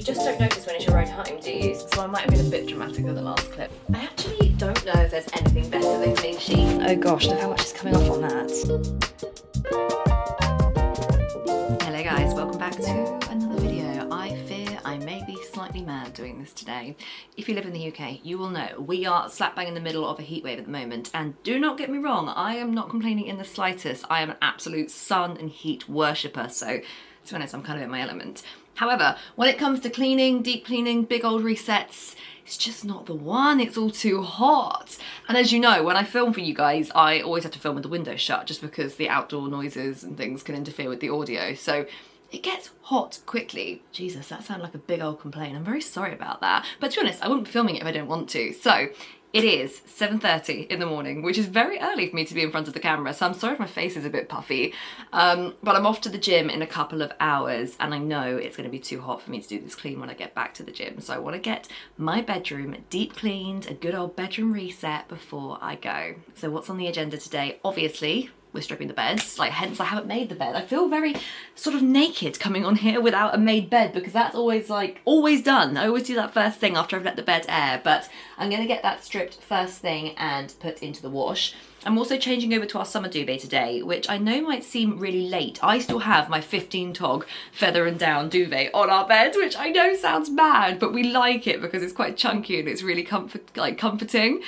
you just don't notice when it's your own home, do you? So I might have been a bit dramatic in the last clip. I actually don't know if there's anything better than clean sheets. Oh gosh, look how much is coming off on that. Hello guys, welcome back to another video. I fear I may be slightly mad doing this today. If you live in the UK, you will know we are slap bang in the middle of a heat wave at the moment, and do not get me wrong, I am not complaining in the slightest. I am an absolute sun and heat worshipper, so to be honest, I'm kind of in my element. However, when it comes to cleaning, deep cleaning, big old resets, it's just not the one. It's all too hot. And as you know, when I film for you guys, I always have to film with the window shut just because the outdoor noises and things can interfere with the audio. So it gets hot quickly. Jesus, that sounded like a big old complaint. I'm very sorry about that. But to be honest, I wouldn't be filming it if I didn't want to. So it is 7:30 in the morning, which is very early for me to be in front of the camera, so I'm sorry if my face is a bit puffy, but I'm off to the gym in a couple of hours, and I know it's going to be too hot for me to do this clean when I get back to the gym, so I want to get my bedroom deep cleaned, a good old bedroom reset before I go. So what's on the agenda today? Obviously, we're stripping the beds, hence I haven't made the bed. I feel very sort of naked coming on here without a made bed, because that's always always done. I always do that first thing after I've let the bed air, but I'm gonna get that stripped first thing and put into the wash. I'm also changing over to our summer duvet today, which I know might seem really late. I still have my 15 tog feather and down duvet on our bed, which I know sounds mad, but we like it because it's quite chunky and it's really comforting.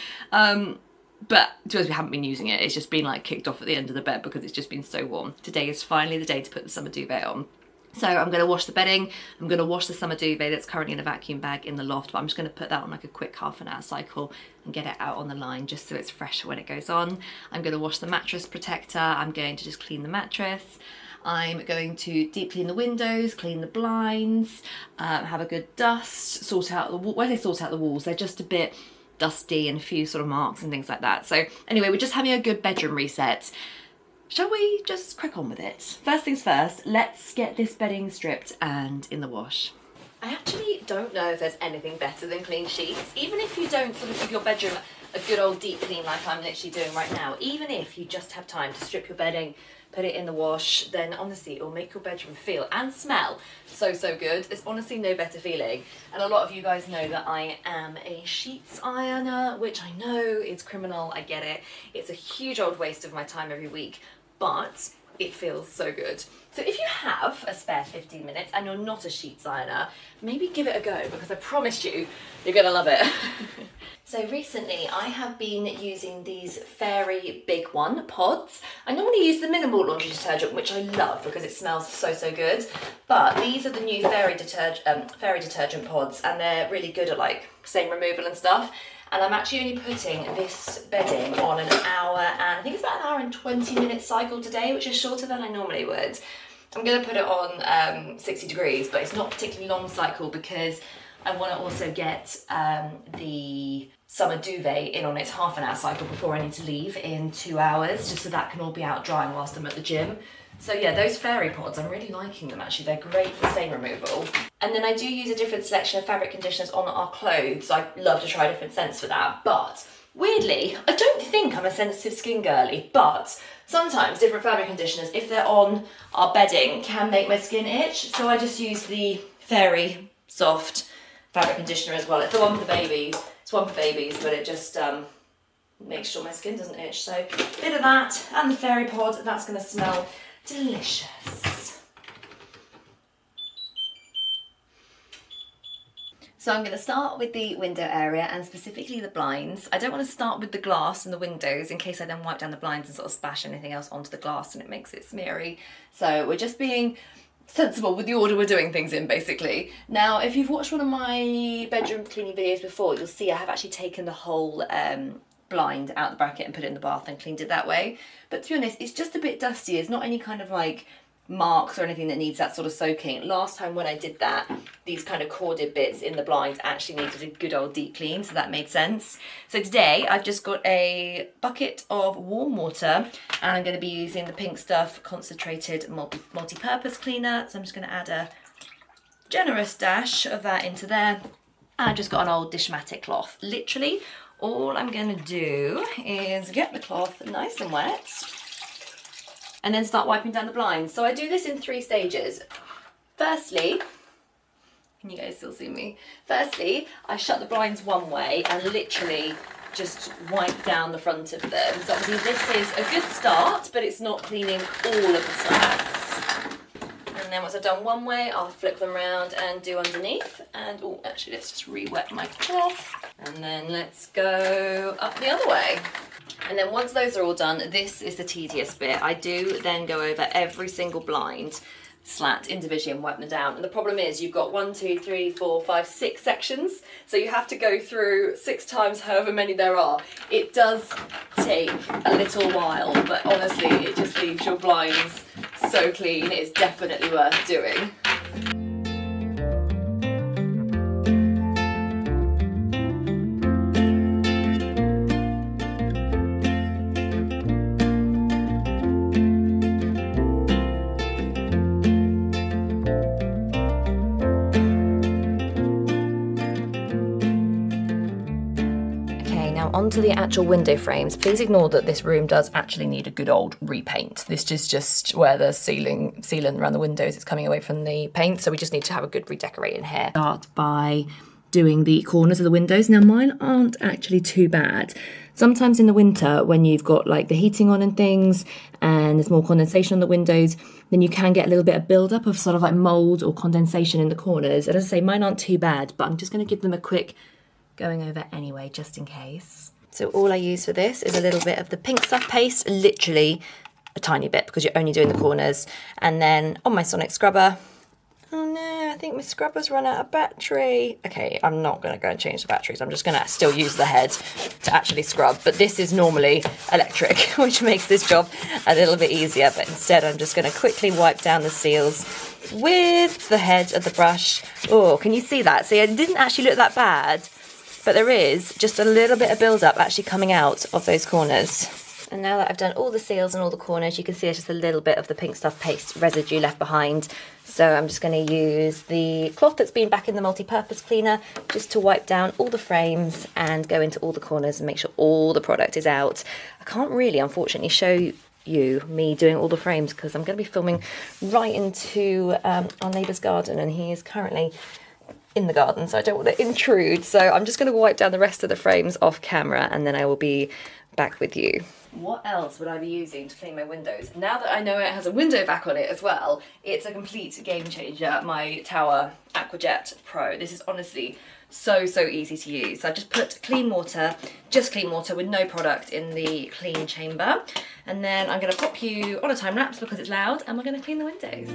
But to be honest, we haven't been using it. It's just been kicked off at the end of the bed because it's just been so warm. Today is finally the day to put the summer duvet on. So I'm going to wash the bedding. I'm going to wash the summer duvet that's currently in a vacuum bag in the loft, but I'm just going to put that on a quick half an hour cycle and get it out on the line just so it's fresh when it goes on. I'm going to wash the mattress protector. I'm going to just clean the mattress. I'm going to deep clean the windows, clean the blinds, have a good dust, sort out the walls. When I sort out the walls, they're just a bit dusty and a few sort of marks and things like that. So anyway, we're just having a good bedroom reset. Shall we just crack on with it? First things first, let's get this bedding stripped and in the wash. I actually don't know if there's anything better than clean sheets. Even if you don't sort of give your bedroom a good old deep clean like I'm literally doing right now, even if you just have time to strip your bedding, put it in the wash, then honestly it will make your bedroom feel and smell so good. There's honestly no better feeling. And a lot of you guys know that I am a sheets ironer, which I know is criminal, I get it. It's a huge old waste of my time every week, but it feels so good. So if you have a spare 15 minutes and you're not a sheets ironer, maybe give it a go, because I promise you, you're gonna love it. So recently I have been using these Fairy Big One pods. I normally use the minimal laundry detergent, which I love because it smells so good. But these are the new Fairy detergent pods, and they're really good at stain removal and stuff. And I'm actually only putting this bedding on an hour, and I think it's about an hour and 20-minute cycle today, which is shorter than I normally would. I'm gonna put it on 60 degrees, but it's not a particularly long cycle because I want to also get the summer duvet in on its half an hour cycle before I need to leave in 2 hours, just so that can all be out drying whilst I'm at the gym. So yeah, those Fairy pods, I'm really liking them actually. They're great for stain removal. And then I do use a different selection of fabric conditioners on our clothes. I love to try different scents for that. But weirdly, I don't think I'm a sensitive skin girly, but sometimes different fabric conditioners, if they're on our bedding, can make my skin itch. So I just use the Fairy Soft fabric conditioner as well. It's the one for babies. It's one for babies, but it just makes sure my skin doesn't itch. So a bit of that and the Fairy pod, and that's going to smell delicious. So I'm going to start with the window area and specifically the blinds. I don't want to start with the glass and the windows in case I then wipe down the blinds and sort of splash anything else onto the glass and it makes it smeary. So we're just being sensible with the order we're doing things in, basically. Now, if you've watched one of my bedroom cleaning videos before, you'll see I have actually taken the whole blind out the bracket and put it in the bath and cleaned it that way. But to be honest, it's just a bit dusty. It's not any kind of marks or anything that needs that sort of soaking. Last time when I did that, these kind of corded bits in the blinds actually needed a good old deep clean, so that made sense. So today I've just got a bucket of warm water, and I'm going to be using the Pink Stuff concentrated multi-purpose cleaner. So I'm just going to add a generous dash of that into there. And I've just got an old Dishmatic cloth. Literally all I'm going to do is get the cloth nice and wet and then start wiping down the blinds. So I do this in 3 stages. Firstly, Can you guys still see me? Firstly, I shut the blinds one way and literally just wipe down the front of them. So obviously this is a good start, but it's not cleaning all of the slats. And then once I've done one way, I'll flip them around and do underneath. And oh, actually let's just re-wet my cloth. And then let's go up the other way. And then once those are all done, this is the tedious bit. I do then go over every single blind slat individually and wipe them down. And the problem is you've got 1, 2, 3, 4, 5, 6 sections. So you have to go through 6 times however many there are. It does take a little while, but honestly, it just leaves your blinds so clean. It's definitely worth doing. Onto the actual window frames. Please ignore that this room does actually need a good old repaint. This is just where the sealant around the windows is coming away from the paint, so we just need to have a good redecorate in here. Start by doing the corners of the windows. Now mine aren't actually too bad. Sometimes in the winter when you've got like the heating on and things and there's more condensation on the windows, then you can get a little bit of build-up of sort of like mould or condensation in the corners. And as I say, mine aren't too bad, but I'm just going to give them a quick going over anyway, just in case. So all I use for this is a little bit of the pink stuff paste, literally a tiny bit because you're only doing the corners. And then on my sonic scrubber, oh no, I think my scrubber's run out of battery. Okay, I'm not going to go and change the batteries. I'm just going to still use the head to actually scrub. But this is normally electric, which makes this job a little bit easier. But instead, I'm just going to quickly wipe down the seals with the head of the brush. Oh, can you see that? See, it didn't actually look that bad. But there is just a little bit of build-up actually coming out of those corners. And now that I've done all the seals and all the corners, you can see there's just a little bit of the pink stuff paste residue left behind. So I'm just going to use the cloth that's been back in the multi-purpose cleaner just to wipe down all the frames and go into all the corners and make sure all the product is out. I can't really, unfortunately, show you me doing all the frames because I'm going to be filming right into our neighbour's garden, and he is currently in the garden, so I don't want to intrude. So I'm just going to wipe down the rest of the frames off camera and then I will be back with you. What else would I be using to clean my windows? Now that I know it has a window vac on it as well, it's a complete game changer, my Tower Aqua Pro. This is honestly so easy to use. So I just put clean water, just clean water with no product in the clean chamber. And then I'm going to pop you on a time lapse because it's loud and we're going to clean the windows.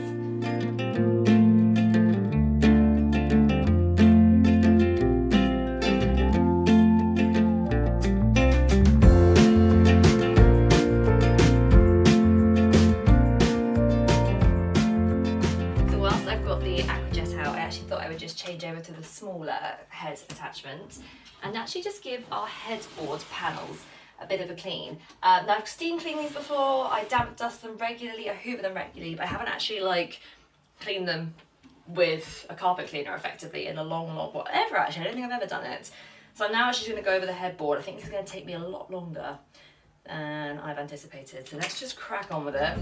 Change over to the smaller head attachment and actually just give our headboard panels a bit of a clean. Now I've steam cleaned these before, I damp dust them regularly, I hoover them regularly, but I haven't actually like cleaned them with a carpet cleaner effectively in a long whatever. Actually, I don't think I've ever done it. So I'm now actually going to go over the headboard. I think this is going to take me a lot longer than I've anticipated. So let's just crack on with it.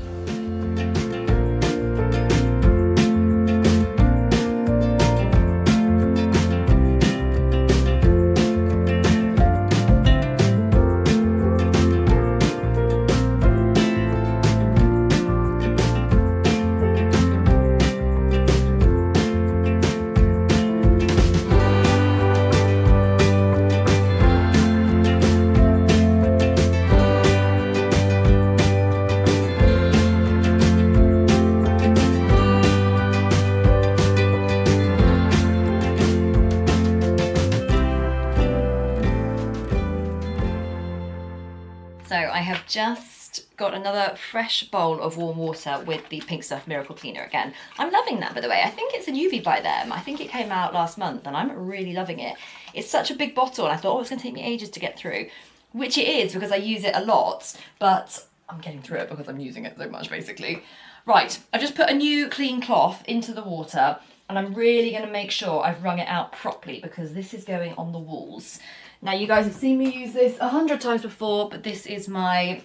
So I have just got another fresh bowl of warm water with the Pink Stuff Miracle Cleaner again. I'm loving that, by the way. I think it's a newbie by them. I think it came out last month and I'm really loving it. It's such a big bottle and I thought, oh, it's going to take me ages to get through, which it is because I use it a lot, but I'm getting through it because I'm using it so much, basically. Right, I've just put a new clean cloth into the water and I'm really going to make sure I've wrung it out properly because this is going on the walls. Now, you guys have seen me use this 100 times before, but this is my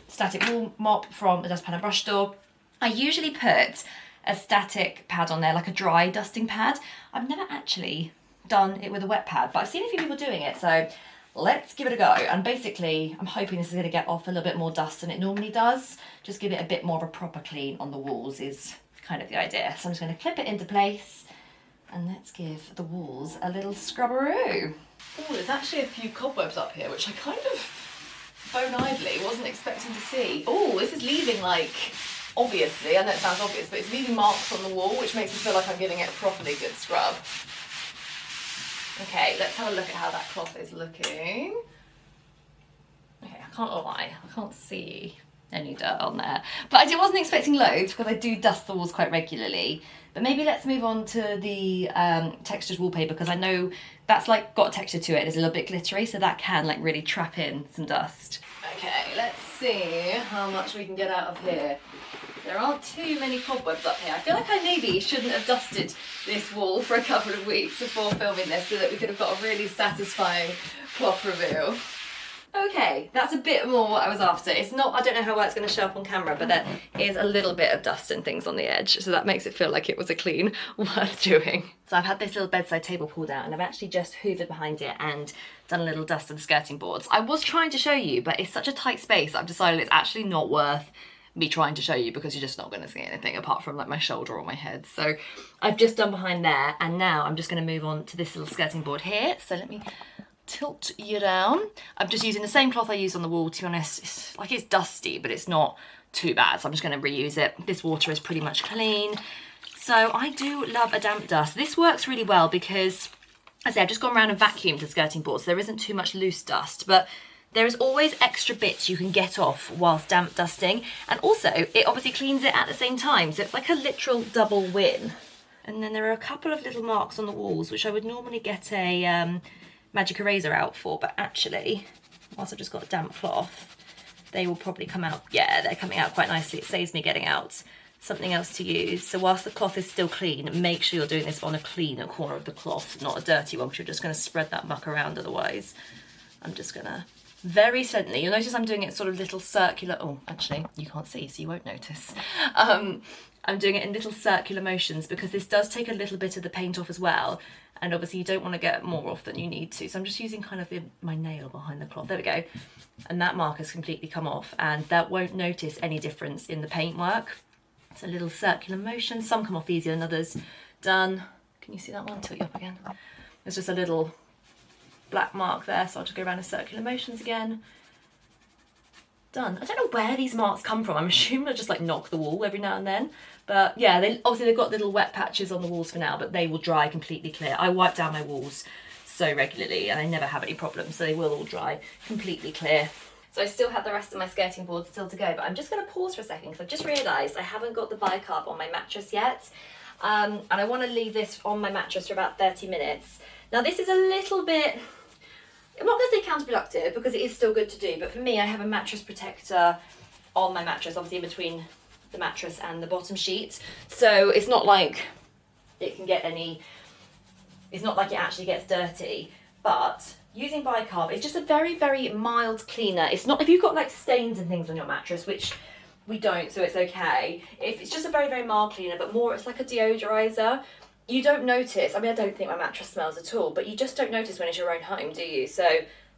static wall mop from the Dustpan and Brush Store. I usually put a static pad on there, like a dry dusting pad. I've never actually done it with a wet pad, but I've seen a few people doing it, so let's give it a go. And basically, I'm hoping this is going to get off a little bit more dust than it normally does. Just give it a bit more of a proper clean on the walls is kind of the idea. So I'm just going to clip it into place and let's give the walls a little scrubberoo. Oh, there's actually a few cobwebs up here, which I kind of bone idly wasn't expecting to see. Oh, this is leaving, like, obviously, I know it sounds obvious, but it's leaving marks on the wall, which makes me feel like I'm giving it a properly good scrub. Okay, let's have a look at how that cloth is looking. Okay, I can't lie, I can't see any dirt on there. But I wasn't expecting loads because I do dust the walls quite regularly. But maybe let's move on to the textured wallpaper, because I know that's like got a texture to it. It's a little bit glittery, so that can like really trap in some dust. Okay, let's see how much we can get out of here. There aren't too many cobwebs up here. I feel like I maybe shouldn't have dusted this wall for a couple of weeks before filming this so that we could have got a really satisfying cloth reveal. Okay, that's a bit more what I was after. It's not, I don't know how well it's going to show up on camera, but there is a little bit of dust and things on the edge, so that makes it feel like it was a clean, worth doing. So I've had this little bedside table pulled out and I've actually just hoovered behind it and done a little dust of the skirting boards. I was trying to show you, but it's such a tight space, I've decided it's actually not worth me trying to show you because you're just not going to see anything apart from like my shoulder or my head. So I've just done behind there, and now I'm just going to move on to this little skirting board here. So let me tilt you down. I'm just using the same cloth I used on the wall, to be honest. It's dusty, but it's not too bad, so I'm just going to reuse it. This water is pretty much clean. So I do love a damp dust. This works really well because, as I say, I've just gone around and vacuumed the skirting board, so there isn't too much loose dust, but there is always extra bits you can get off whilst damp dusting, and also it obviously cleans it at the same time, so it's like a literal double win. And then there are a couple of little marks on the walls which I would normally get a magic eraser out for, but actually, whilst I've just got a damp cloth, they will probably come out. Yeah, they're coming out quite nicely. It saves me getting out something else to use. So whilst the cloth is still clean, make sure you're doing this on a cleaner corner of the cloth, not a dirty one, because you're just going to spread that muck around otherwise. I'm just going to very gently, you'll notice I'm doing it sort of little circular, oh, actually, you can't see, so you won't notice. I'm doing it in little circular motions because this does take a little bit of the paint off as well. And obviously you don't want to get more off than you need to. So I'm just using kind of my nail behind the cloth. There we go. And that mark has completely come off, and that won't notice any difference in the paintwork. It's a little circular motion. Some come off easier than others. Done. Can you see that one? Tilt you up again. There's just a little black mark there, so I'll just go around in circular motions again. Done. I don't know where these marks come from. I'm assuming I just like knock the wall every now and then. But yeah, obviously they've got little wet patches on the walls for now, but they will dry completely clear. I wipe down my walls so regularly and I never have any problems, so they will all dry completely clear. So I still have the rest of my skirting board still to go, but I'm just going to pause for a second because I've just realised I haven't got the bicarb on my mattress yet. And I want to leave this on my mattress for about 30 minutes. Now this is a little bit, I'm not going to say counterproductive because it is still good to do, but for me I have a mattress protector on my mattress, obviously in between the mattress and the bottom sheet, so it's not like it can get any, it's not like it actually gets dirty. But using bicarb is just a very, very mild cleaner. It's not, if you've got like stains and things on your mattress, which we don't, so it's okay, if it's just a very, very mild cleaner, but more it's like a deodorizer. You don't notice, I mean I don't think my mattress smells at all, but you just don't notice when it's your own home, do you? So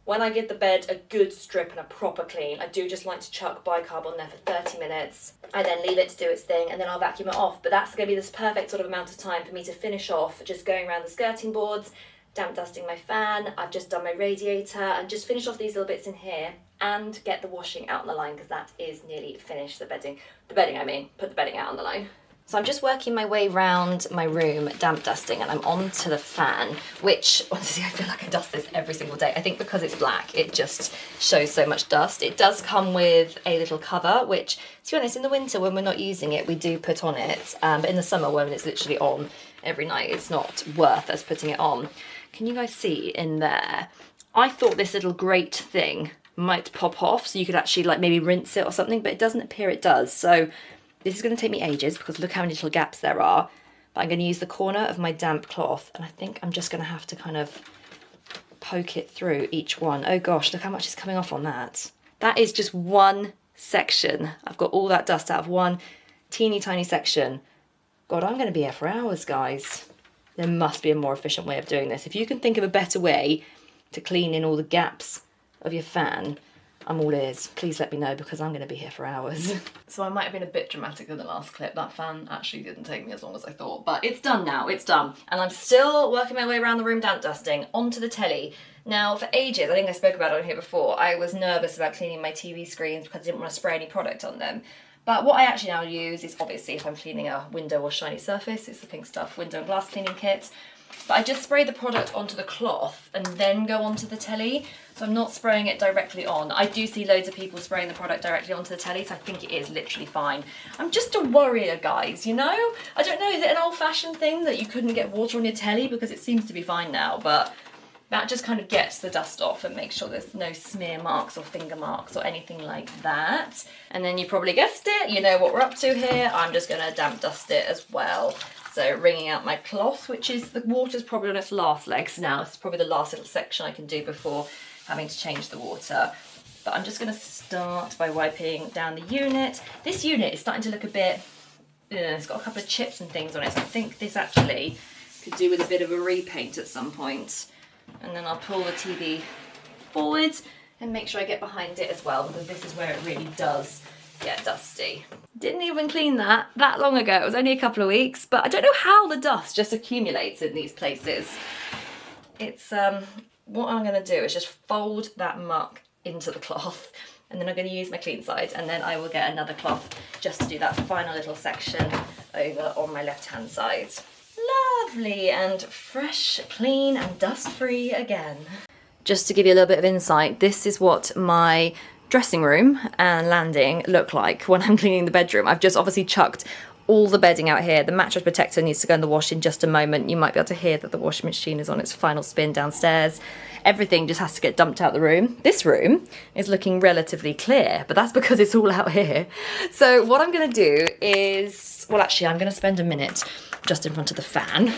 when I give the bed a good strip and a proper clean, I do just like to chuck bicarb on there for 30 minutes. I then leave it to do its thing and then I'll vacuum it off. But that's going to be this perfect sort of amount of time for me to finish off just going around the skirting boards, damp dusting my fan, I've just done my radiator, and just finish off these little bits in here and get the washing out on the line because that is nearly finished. The bedding I mean, put the bedding out on the line. So I'm just working my way round my room damp dusting, and I'm on to the fan, which honestly I feel like I dust this every single day. I think because it's black it just shows so much dust. It does come with a little cover, which to be honest in the winter when we're not using it we do put on it, but in the summer when it's literally on every night it's not worth us putting it on. Can you guys see in there? I thought this little grate thing might pop off so you could actually like maybe rinse it or something, but it doesn't appear it does. So this is going to take me ages because look how many little gaps there are. But I'm going to use the corner of my damp cloth, and I think I'm just going to have to kind of poke it through each one. Oh gosh, look how much is coming off on that. That is just one section. I've got all that dust out of one teeny tiny section. God, I'm going to be here for hours, guys. There must be a more efficient way of doing this. If you can think of a better way to clean in all the gaps of your fan, I'm all ears. Please let me know, because I'm going to be here for hours. So I might have been a bit dramatic in the last clip. That fan actually didn't take me as long as I thought, but it's done now, it's done. And I'm still working my way around the room damp dusting onto the telly. Now, for ages, I think I spoke about it on here before, I was nervous about cleaning my TV screens because I didn't want to spray any product on them. But what I actually now use is, obviously, if I'm cleaning a window or shiny surface, it's the Pink Stuff window and glass cleaning kit. But I just spray the product onto the cloth and then go onto the telly. So I'm not spraying it directly on. I do see loads of people spraying the product directly onto the telly, so I think it is literally fine. I'm just a worrier, guys, you know? I don't know, is it an old-fashioned thing that you couldn't get water on your telly? Because it seems to be fine now, but that just kind of gets the dust off and makes sure there's no smear marks or finger marks or anything like that. And then you probably guessed it, you know what we're up to here. I'm just gonna damp dust it as well. So wringing out my cloth, which is, the water's probably on its last legs now. It's probably the last little section I can do before having to change the water. But I'm just gonna start by wiping down the unit. This unit is starting to look a bit, it's got a couple of chips and things on it. So I think this actually could do with a bit of a repaint at some point. And then I'll pull the TV forward and make sure I get behind it as well, because this is where it really does get dusty. Didn't even clean that long ago. It was only a couple of weeks, but I don't know how the dust just accumulates in these places. It's, what I'm gonna do is just fold that muck into the cloth, and then I'm gonna use my clean side, and then I will get another cloth just to do that final little section over on my left-hand side. Lovely and fresh, clean and dust-free again. Just to give you a little bit of insight, this is what my dressing room and landing look like when I'm cleaning the bedroom. I've just obviously chucked all the bedding out here. The mattress protector needs to go in the wash in just a moment. You might be able to hear that the washing machine is on its final spin downstairs. Everything just has to get dumped out the room. This room is looking relatively clear, but that's because it's all out here. So what I'm gonna do is, well, actually I'm gonna spend a minute just in front of the fan.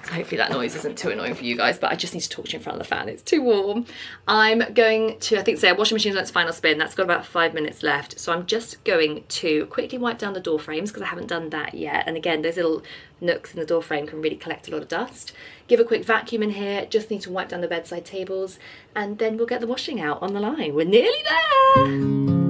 So hopefully that noise isn't too annoying for you guys, but I just need to talk to you in front of the fan. It's too warm. I'm going to, I think, say, washing machine's on its final spin. That's got about 5 minutes left. So I'm just going to quickly wipe down the door frames, because I haven't done that yet. And again, those little nooks in the door frame can really collect a lot of dust. Give a quick vacuum in here. Just need to wipe down the bedside tables, and then we'll get the washing out on the line. We're nearly there.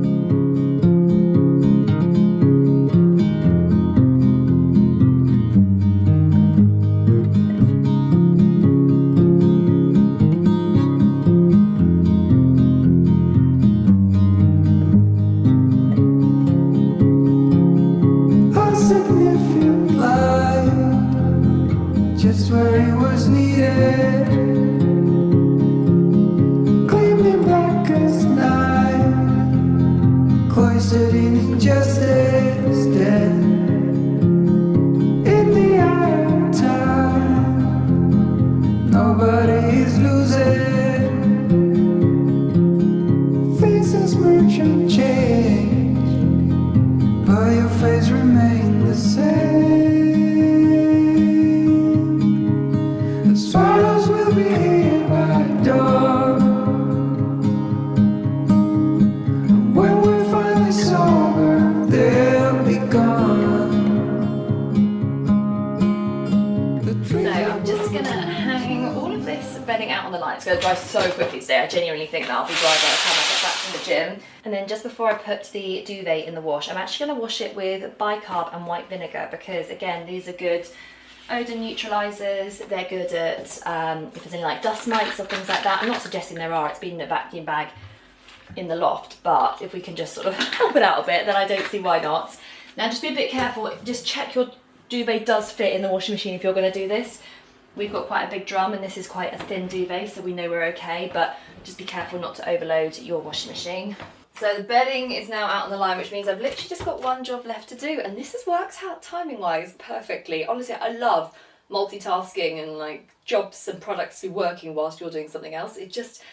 It's going to dry so quickly today. I genuinely think that I'll be dry by the time I get back from the gym. And then just before I put the duvet in the wash, I'm actually going to wash it with bicarb and white vinegar, because again, these are good odour neutralisers. They're good at if there's any like dust mites or things like that. I'm not suggesting there are, it's been in a vacuum bag in the loft, but if we can just sort of help it out a bit, then I don't see why not. Now just be a bit careful, just check your duvet does fit in the washing machine if you're going to do this. We've got quite a big drum and this is quite a thin duvet, so we know we're okay, but just be careful not to overload your washing machine. So the bedding is now out on the line, which means I've literally just got one job left to do, and this has worked out timing-wise perfectly. Honestly, I love multitasking and like jobs and products to be working whilst you're doing something else. It just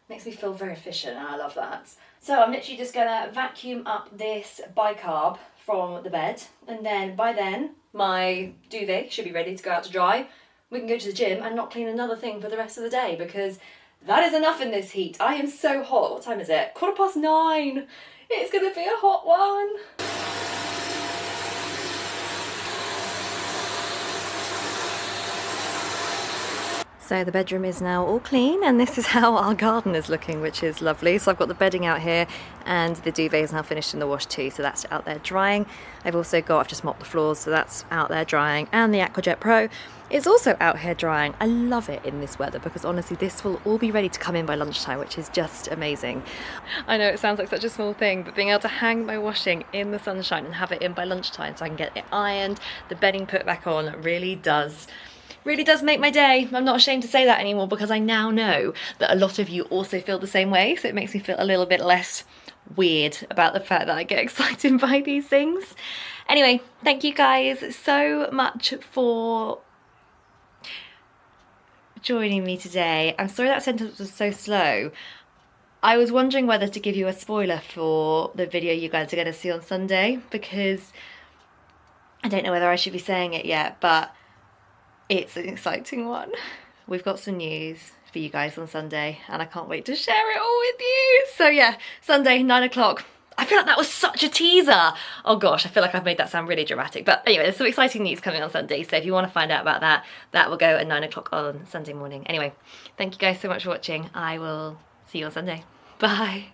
makes me feel very efficient, and I love that. So I'm literally just gonna vacuum up this bicarb from the bed, and then by then my duvet should be ready to go out to dry. We can go to the gym and not clean another thing for the rest of the day, because that is enough in this heat. I am so hot. What time is it? 9:15. It's gonna be a hot one. So the bedroom is now all clean, and this is how our garden is looking, which is lovely. So I've got the bedding out here, and the duvet is now finished in the wash too, so that's out there drying. I've just mopped the floors, so that's out there drying, and the Aqua Jet Pro is also out here drying. I love it in this weather because honestly this will all be ready to come in by lunchtime, which is just amazing. I know it sounds like such a small thing, but being able to hang my washing in the sunshine and have it in by lunchtime so I can get it ironed, the bedding put back on, really does make my day. I'm not ashamed to say that anymore because I now know that a lot of you also feel the same way, so it makes me feel a little bit less weird about the fact that I get excited by these things. Anyway, thank you guys so much for joining me today. I'm sorry that sentence was so slow. I was wondering whether to give you a spoiler for the video you guys are going to see on Sunday, because I don't know whether I should be saying it yet, but it's an exciting one. We've got some news for you guys on Sunday, and I can't wait to share it all with you. So yeah, Sunday, 9 o'clock. I feel like that was such a teaser. Oh gosh, I feel like I've made that sound really dramatic. But anyway, there's some exciting news coming on Sunday. So if you want to find out about that, that will go at 9 o'clock on Sunday morning. Anyway, thank you guys so much for watching. I will see you on Sunday. Bye.